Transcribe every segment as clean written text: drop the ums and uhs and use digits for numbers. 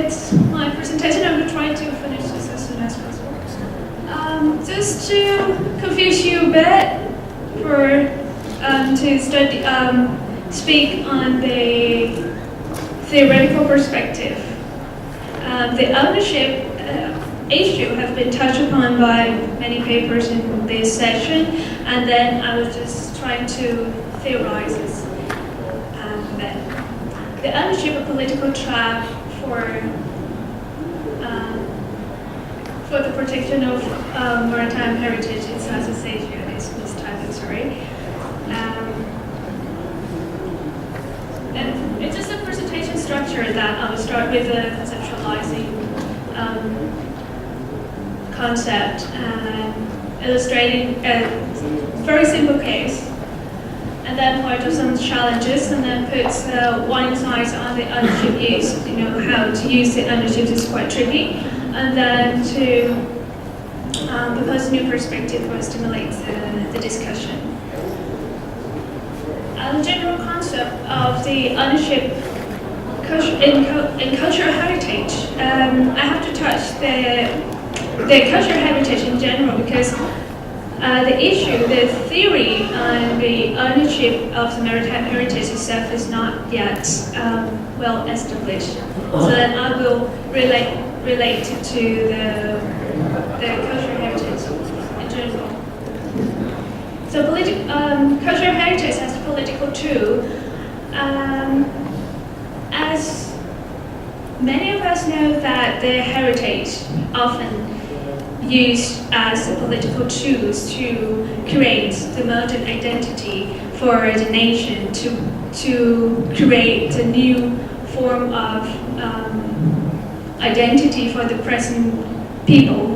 with my presentation. I'm trying to finish this as soon as possible. Just to confuse you a bit, to study, speak on the theoretical perspective. The ownership issue has been touched upon by many papers in this session, and then I was just trying to theorize this. The ownership of political track for the protection of maritime heritage in Southeast Asia is this title, sorry. And it's just a presentation structure that I will start with a conceptualizing concept and illustrating a very simple case, and then point out some challenges, and then puts one insight on the ownership use. How to use the ownership is quite tricky, and then to propose a new perspective or stimulate the discussion. The general concept of the ownership in cultural heritage. I have to touch the cultural heritage in general because the theory on the ownership of the maritime heritage itself is not yet well established. So then I will relate it to the cultural heritage in general. So cultural heritage as a political tool, as many of us know that the heritage often used as a political tools to create the modern identity for the nation, to create a new form of identity for the present people.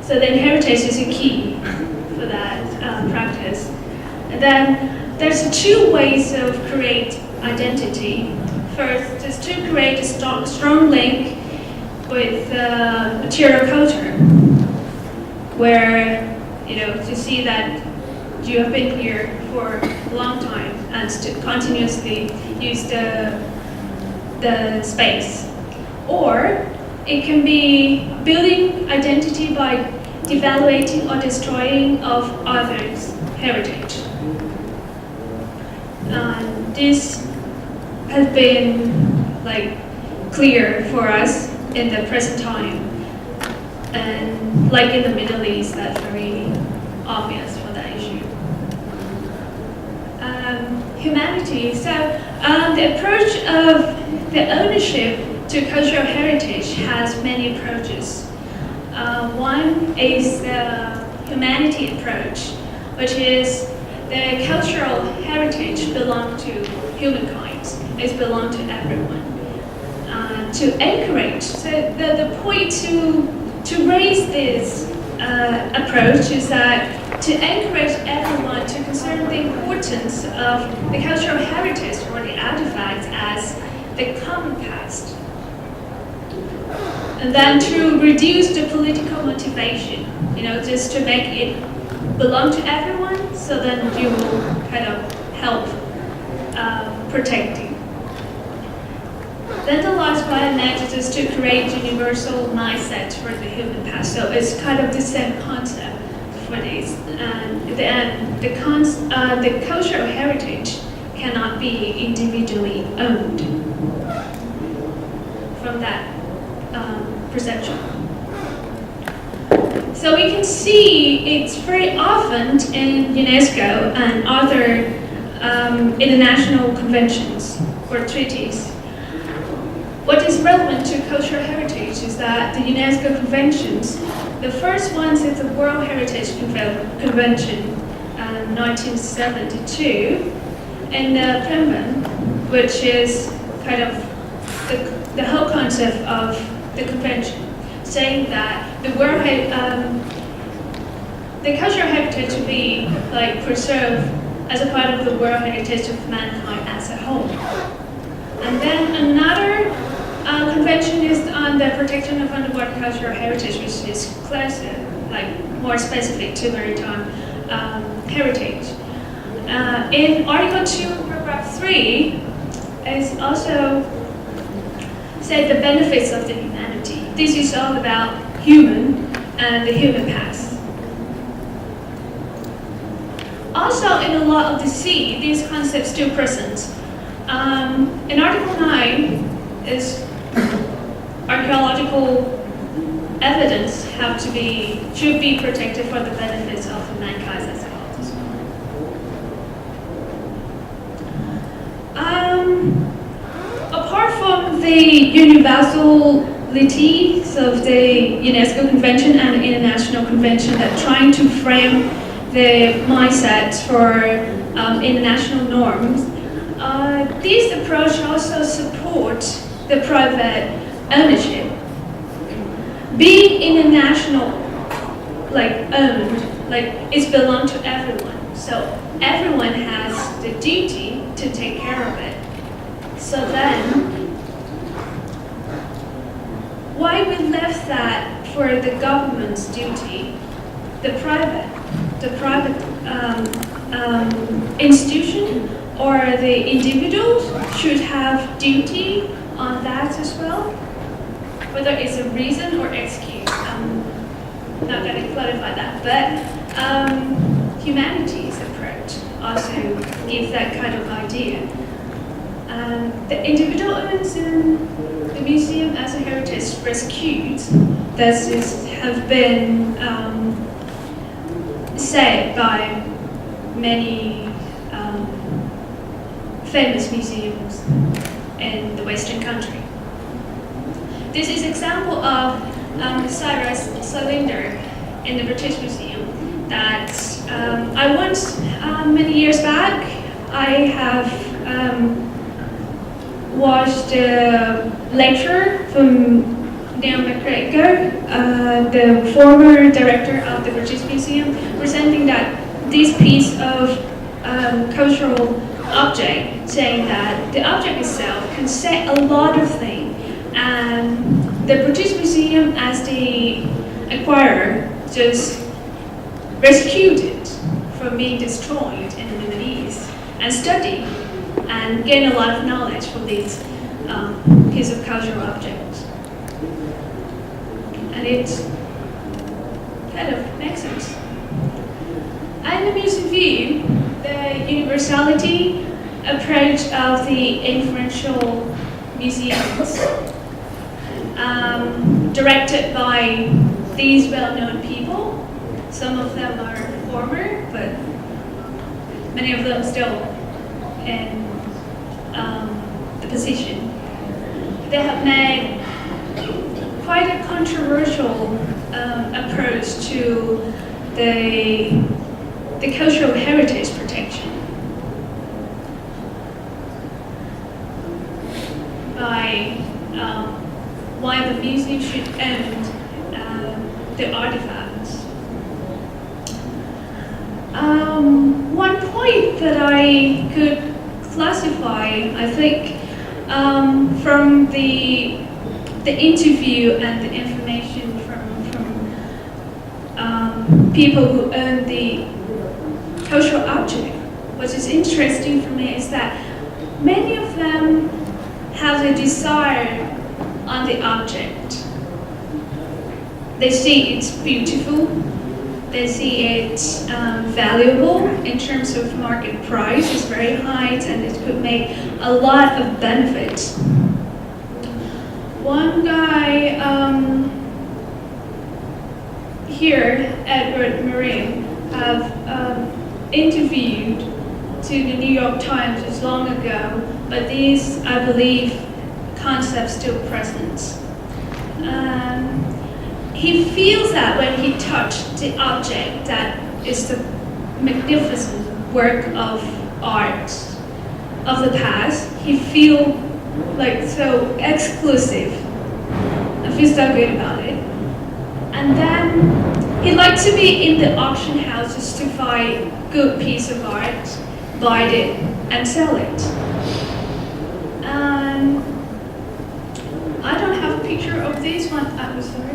So then heritage is a key for that practice. And then there's two ways of create identity. First is to create a strong link with material culture, where to see that you have been here for a long time and to continuously use the space. Or it can be building identity by devaluating or destroying of others' heritage. This has been clear for us in the present time, and like in the Middle East, that's very obvious for that issue. Humanity. So the approach of the ownership to cultural heritage has many approaches. One is the humanity approach, which is the cultural heritage belongs to humankind. It belongs to everyone. To encourage, so the point to raise this approach is that to encourage everyone to consider the importance of the cultural heritage or the artifacts as the common past. And then to reduce the political motivation, just to make it belong to everyone, so then you will kind of help protecting. Then the last one is to create a universal mindset for the human past. So it's kind of the same concept for this. And the cultural heritage cannot be individually owned from that perception. So we can see it's very often in UNESCO and other international conventions or treaties. What is relevant to cultural heritage is that the UNESCO conventions, the first ones is the World Heritage Convention, 1972, and the preamble, which is kind of the whole concept of the convention, saying that the cultural heritage should be preserved as a part of the world heritage of mankind as a whole. And then another convention is on the protection of underwater cultural heritage, which is closer, more specific to maritime heritage. In Article 2, Paragraph 3, is also say the benefits of the humanity. This is all about human and the human past. Also, in a lot of the sea, these concepts still present. In Article 9 is archaeological evidence should be protected for the benefits of mankind as well. Apart from the universalities of the UNESCO Convention and the International Convention that trying to frame the mindset for international norms, these approaches also support the private ownership. Being international, owned, it's belong to everyone. So everyone has the duty to take care of it. So then, why we left that for the government's duty? The private institution or the individuals should have duty on that as well. Whether it's a reason or excuse, I'm not going to clarify that, but humanity's approach also gives that kind of idea. The individual elements in the museum as a heritage rescued that have been said by many famous museums in the Western country. This is example of Cyrus Cylinder in the British Museum that I once, many years back, I have watched a lecture from Neil McGregor, the former director of the British Museum, presenting that this piece of cultural object, saying that the object itself can say a lot of things, and the British Museum, as the acquirer, just rescued it from being destroyed in the Middle East and studied and gained a lot of knowledge from this piece of cultural object. And it kind of makes sense. And the museum view, the universality approach of the influential museums directed by these well-known people. Some of them are former, but many of them still in the position. They have made quite a controversial approach to the cultural heritage protection by why the museum should own the artifacts. One point that I could classify, I think, from the interview and the information from people who own the cultural object, what is interesting for me is that many of them have a desire on the object. They see it's beautiful, they see it valuable in terms of market price, it's very high and it could make a lot of benefits. One guy here, Edward Marine, have interviewed to the New York Times as long ago, but these, I believe, concepts still present. He feels that when he touched the object that is the magnificent work of art of the past, he feels like so exclusive and feels so good about it. And then he likes to be in the auction houses to find good piece of art, buy it and sell it. I don't have a picture of this one, I'm sorry.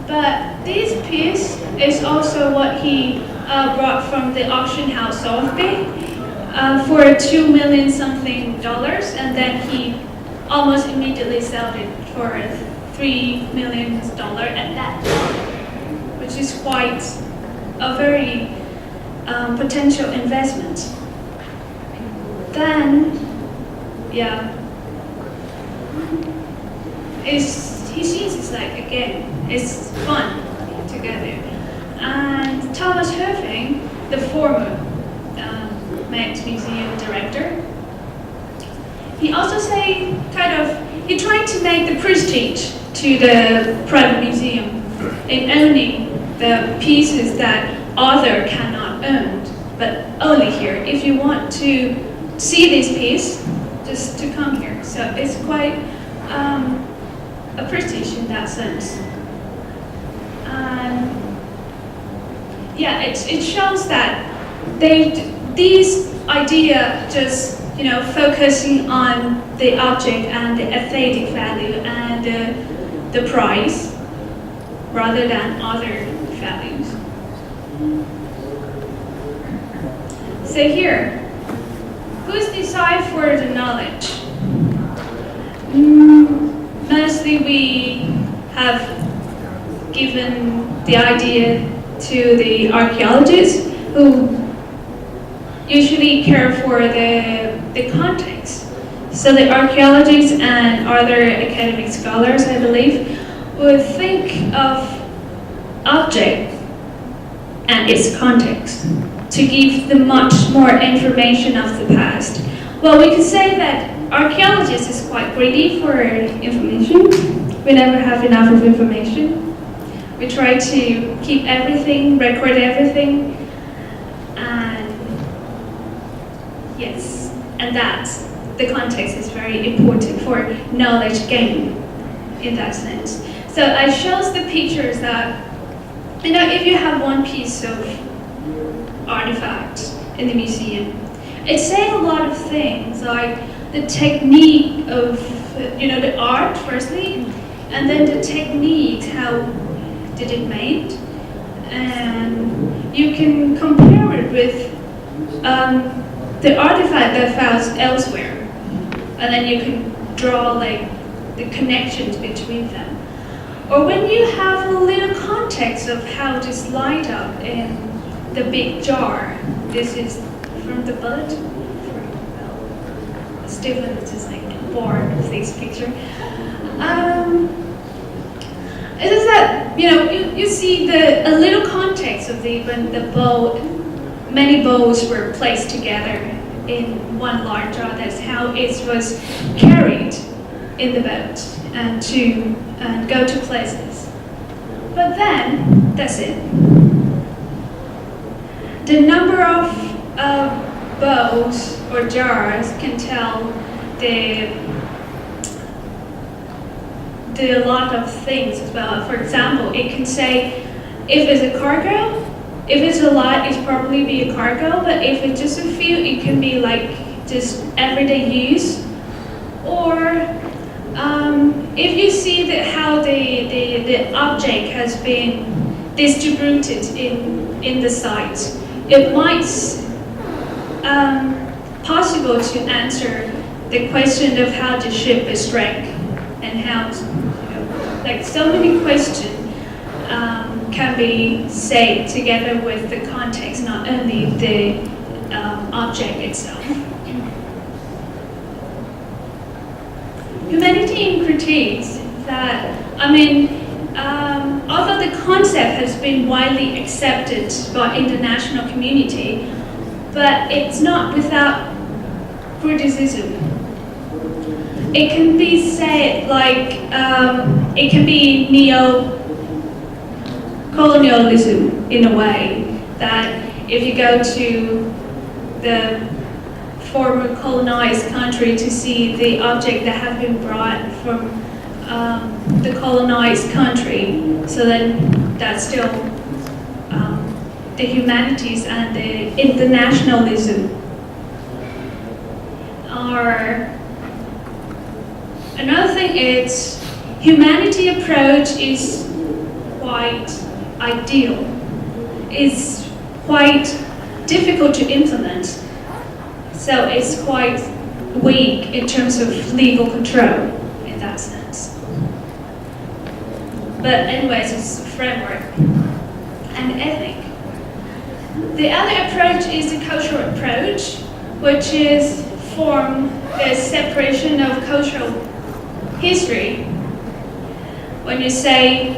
But this piece is also what he brought from the auction house Sotheby for $2 million something, and then he almost immediately sold it for $3 million at that time, which is quite a very potential investment. Then, yeah, he sees it's like, again, it's fun together. And Thomas Herfing, the former Met Museum director, he also say, he tried to make the prestige to the private museum in owning the pieces that author cannot own, but only here. If you want to see this piece, just to come here. So it's quite a prestige in that sense. Yeah, it shows that these idea just focusing on the object and the aesthetic value and the price rather than other values. So here, who's decide for the knowledge? Mostly we have given the idea to the archaeologists who usually care for the context. So the archaeologists and other academic scholars, I believe, would think of object and its context to give them much more information of the past. Well, we could say that archaeologists is quite greedy for information. We never have enough of information. We try to keep everything, record everything, and yes, and that's the context is very important for knowledge gain in that sense. So I shows the pictures that, if you have one piece of artifact in the museum, it says a lot of things, like the technique of, the art firstly, and then the technique, how did it made, and you can compare it with the artifact that found elsewhere, and then you can draw like the connections between them. Or when you have a little context of how this light up in the big jar. This is from the bullet. Stephen is just like bored with this picture. It is that you see a little context of when the boat, many boats were placed together in one large jar. That's how it was carried in the boat and to go to places. But then that's it. The number of boats or jars can tell the lot of things as well. For example, it can say if it's a cargo, if it's a lot, it's probably be a cargo, but if it's just a few, it can be like just everyday use. Or if you see how the object has been distributed in the site, it might possible to answer the question of how the ship is wrecked and how, like so many questions can be said together with the context, not only the object itself. Humanity critiques that, although the concept has been widely accepted by international community, but it's not without criticism. It can be said like, it can be neo-colonialism in a way, that if you go to the former colonized country to see the object that have been brought from the colonized country, so then that's still the humanities and the internationalism are. Another thing is humanity approach is quite ideal, is quite difficult to implement, so it's quite weak in terms of legal control in that sense. But anyways, it's framework and ethnic. The other approach is the cultural approach, which is from the separation of cultural history. When you say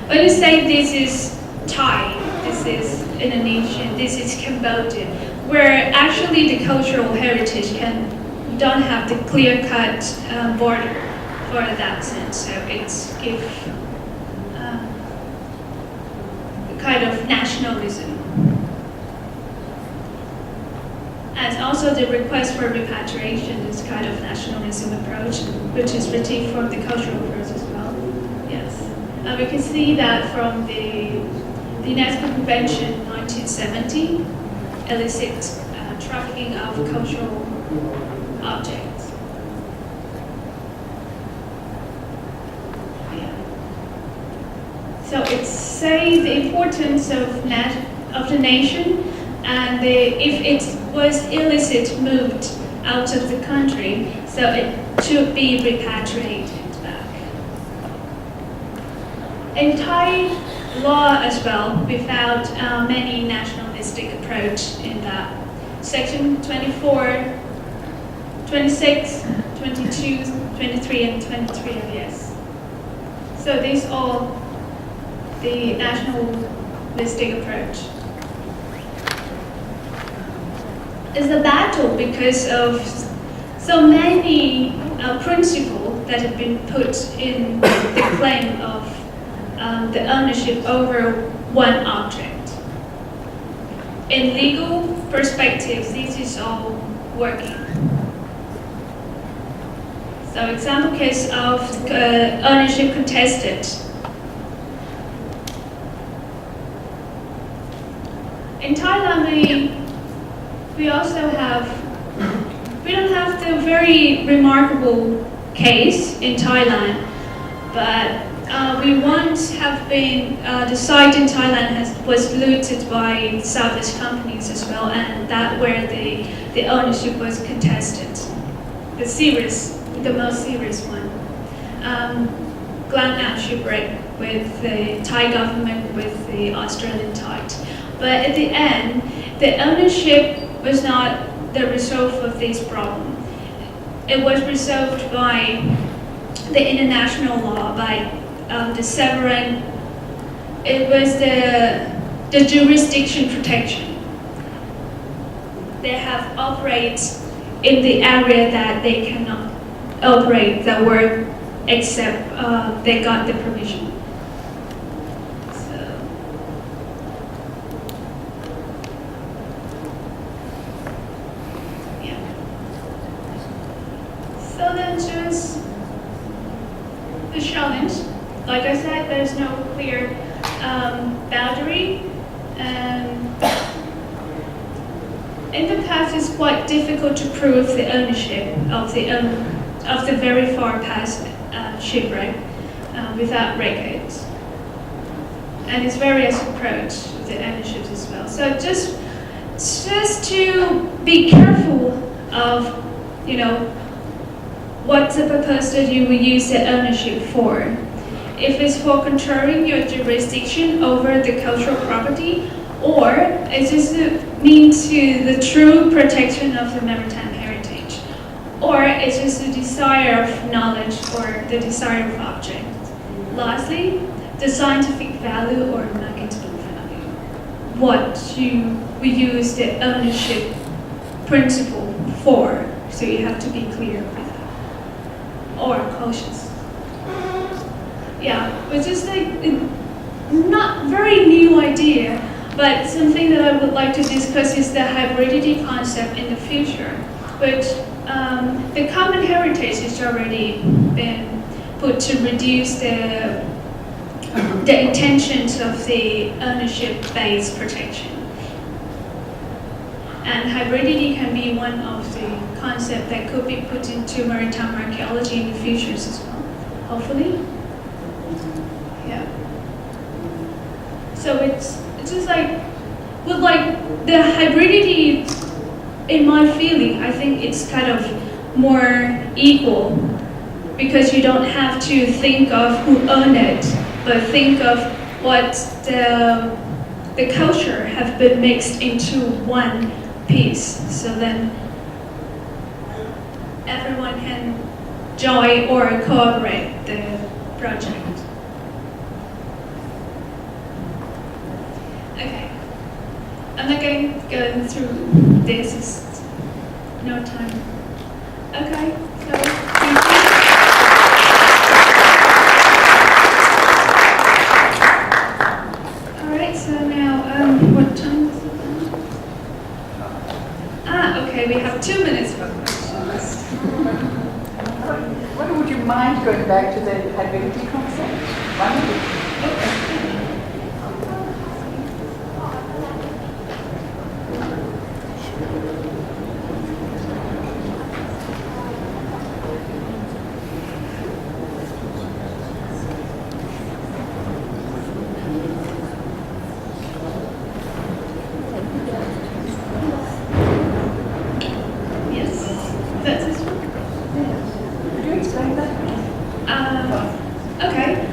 this is Thai, this is Indonesian, this is Cambodian, where actually the cultural heritage don't have the clear-cut border for that sense. So it's give a kind of nationalism. And also the request for repatriation is kind of nationalism approach, which is received from the cultural approach as well. Yes. We can see that from the UNESCO Convention 1970, illicit trafficking of cultural objects. Yeah. So it's saying the importance of the nation, and if it was illicit moved out of the country, so it should be repatriated back. In Thai law as well, we found many nationalistic approach in that. Section 24, 26, 22, 23, and 23 of yes. So these all the nationalistic approach. It's a battle because of so many principles that have been put in the claim of the ownership over one object. In legal perspectives, this is all working. So example case of ownership contested. In Thailand, we also we don't have the very remarkable case in Thailand, but we once have been, the site in Thailand was looted by Southeast companies as well, and that where the ownership was contested. The most serious one. Glen shipwreck with the Thai government with the Australian tide. But at the end, the ownership was not the result of this problem. It was resolved by the international law, by the sovereign. It was the jurisdiction protection. They have operate in the area that they cannot operate the work except they got the permission. So then just the challenge. Like I said, there's no clear boundary. In the past, it's quite difficult to prove the ownership of the very far past shipwreck without records. And it's various approach with the ownership as well. So just to be careful of, what's the purpose that you will use the ownership for. If it's for controlling your jurisdiction over the cultural property, or it's just means to the true protection of the maritime heritage, or it's just the desire of knowledge or the desire of object. Lastly, the scientific value or marketable value. What you will use the ownership principle for, so you have to be clear with that. Or cautious. Yeah, which is not very new idea, but something that I would like to discuss is the hybridity concept in the future, which the common heritage has already been put to reduce the intentions of the ownership-based protection. And hybridity can be one of the concepts that could be put into maritime archaeology in the future as well, hopefully. Yeah. So it's just with the hybridity, in my feeling, I think it's kind of more equal because you don't have to think of who owned it, but think of what the culture have been mixed into one piece. So then everyone can join or cooperate the project. Okay, I'm not going to go through this, it's no time. Okay, so thank you. Alright, so now, what time is it now? Okay, we have 2 minutes for questions. Would you mind going back to the hybridity concept? Okay.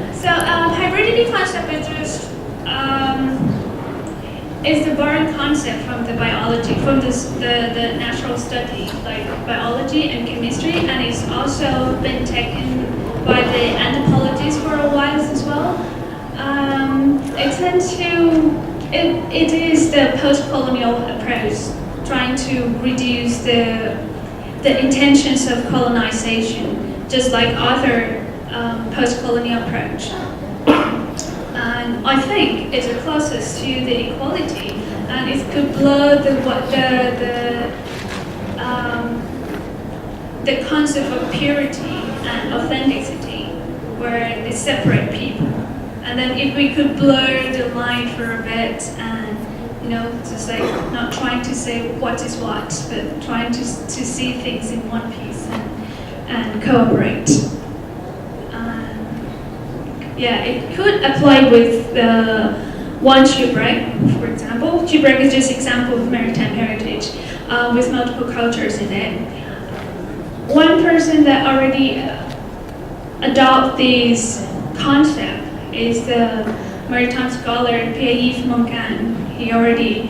Is the borrowed concept from the biology, from the natural study, like biology and chemistry, and it's also been taken by the anthropologists for a while as well. It is the post-colonial approach, trying to reduce the intentions of colonization, just like other post-colonial approach. And I think it's the closest to the equality, and it could blur the concept of purity and authenticity, where they separate people. And then if we could blur the line for a bit, and just like not trying to say what is what, but trying to see things in one piece and cooperate. Yeah, it could apply with one shipwreck, for example. Shipwreck is just an example of maritime heritage with multiple cultures in it. One person that already adopted this concept is the maritime scholar Pierre Moncan. He already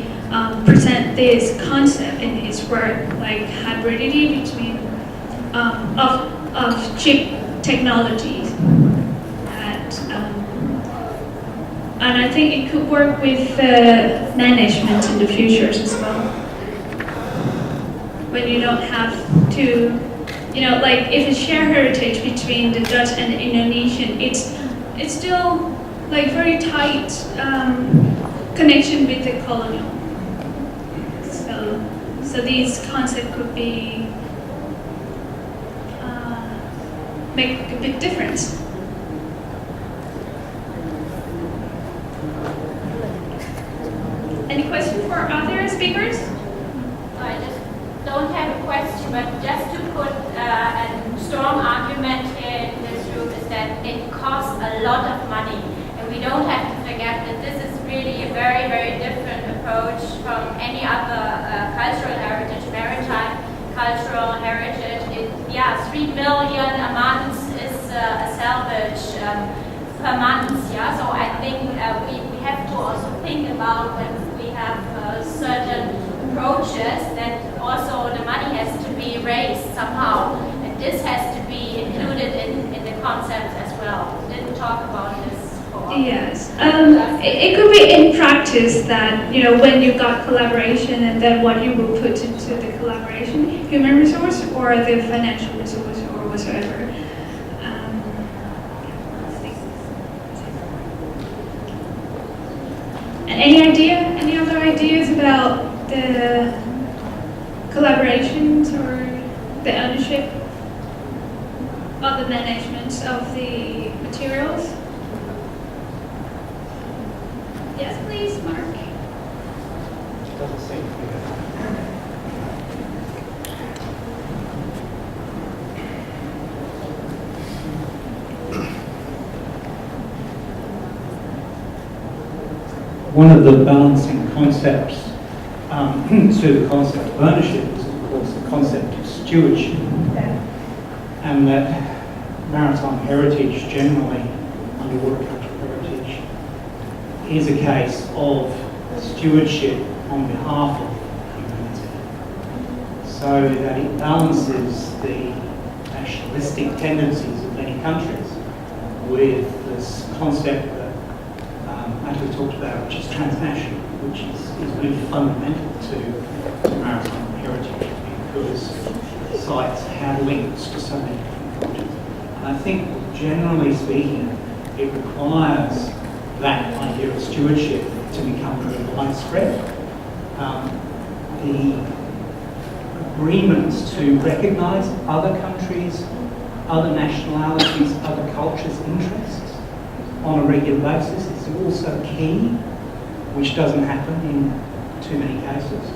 present this concept in his work, like hybridity between of ship technologies. And I think it could work with management in the futures as well. When you don't have to, like if it's shared heritage between the Dutch and the Indonesian, it's still like very tight connection with the colonial. So these concepts could be make a big difference. Any question for other speakers? I just don't have a question, but just to put a strong argument here in this room is that it costs a lot of money. And we don't have to forget that this is really a very, very different approach from any other cultural heritage, maritime cultural heritage. 3 million a month is a salvage per month. Yeah, so I think we have to also think about when we have certain approaches that also the money has to be raised somehow, and this has to be included in the concept as well. We didn't talk about this before. Yes, it could be in practice that when you got collaboration and then what you will put into the collaboration, human resource or the financial resource or whatsoever. And any other ideas about the collaborations or the ownership of the management of the materials? Yes, please, Mark. Doesn't seem to be one of the balancing concepts to the concept of ownership is, of course, the concept of stewardship. And that maritime heritage generally, underwater cultural heritage, is a case of stewardship on behalf of humanity, so that it balances the nationalistic tendencies of many countries with this concept that Matthew talked about, which is transnational, which is really fundamental to maritime heritage, because sites have links to so many different cultures. And I think, generally speaking, it requires that idea of stewardship to become very widespread. The agreements to recognise other countries, other nationalities, other cultures' interests on a regular basis is also key, which doesn't happen in too many cases.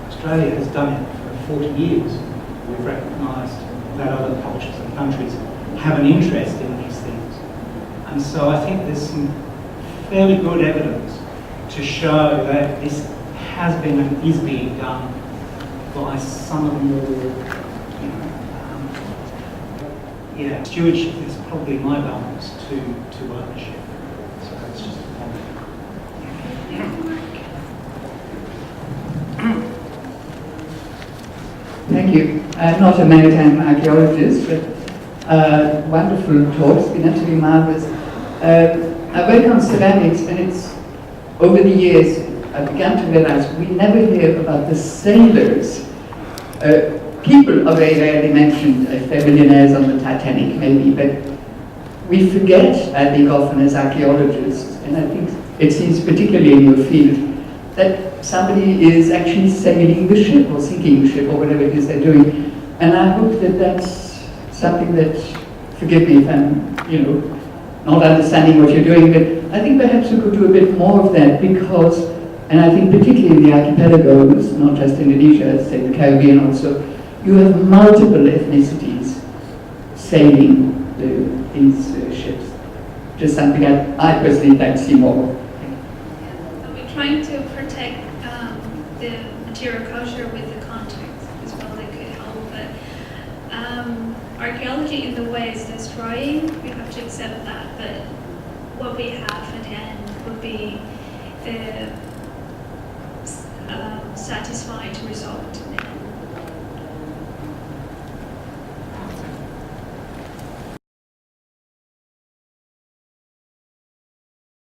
Australia has done it for 40 years. We've recognised that other cultures and countries have an interest in these things. And so I think there's some fairly good evidence to show that this has been and is being done by some of the more, stewardship is probably my balance to ownership. So that's just a comment. Thank you. I'm not a maritime archaeologist, but wonderful talk. It's been absolutely marvelous. I work on ceramics, and it's over the years I began to realize we never hear about the sailors. People are very rarely mentioned, if they're millionaires on the Titanic maybe, but we forget, I think, often as archaeologists, and I think it seems particularly in your field, that somebody is actually sailing the ship or sinking the ship or whatever it is they're doing. And I hope that that's something that, forgive me if I'm, not understanding what you're doing, but I think perhaps we could do a bit more of that because, and I think particularly in the archipelagos, not just Indonesia, say the Caribbean also, you have multiple ethnicities sailing these ships. Just something I personally like to see more of. We're trying to protect the material culture with the context as well that could help, but archaeology in the way is destroying, we have to accept that, but what we have at hand would be the satisfying result.